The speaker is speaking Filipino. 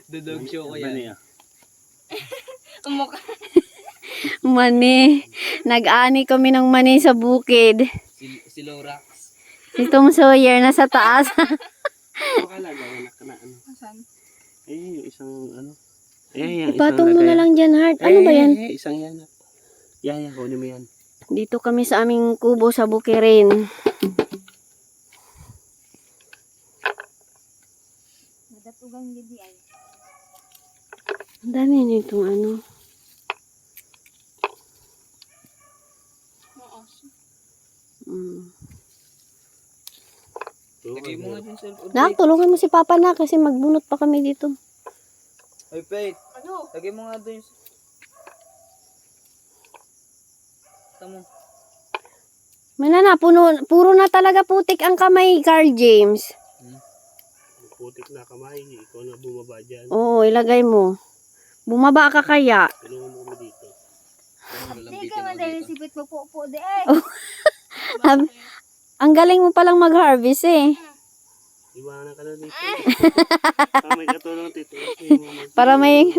Dudog show ko yan. Umukha. Mani. Nag-ani kami ng mani sa bukid. Si Lorax. Si Tom Sawyer na sa taas. Pakalaga, anak ka na ano. Saan? Eh, yung isang ano. Eh, yung Ipatong mo na lang dyan, Heart. Ano ba yan? Isang yan. Yaya, kunin mo yan. Dito kami sa aming kubo sa Bukirin. Madatugang gidi ay. Ang dami nitong ano. Lagay mo nga dun sa cellphone. Nak, tulungan mo si Papa na kasi magbunot pa kami dito. Ay, Pete. Ano? Lagay mo nga dun. Tamo. Manana, puro na talaga putik ang kamay, Carl James. Putik na kamay, ikaw na bumaba dyan. Oo, ilagay mo. Bumaba ka kaya. Tulungan mo kami dito. Hindi ka madali sipit mo po de eh. Ang galing mo palang mag-harvest eh. Iwanan ka na dito. Para may katulong tito. Para may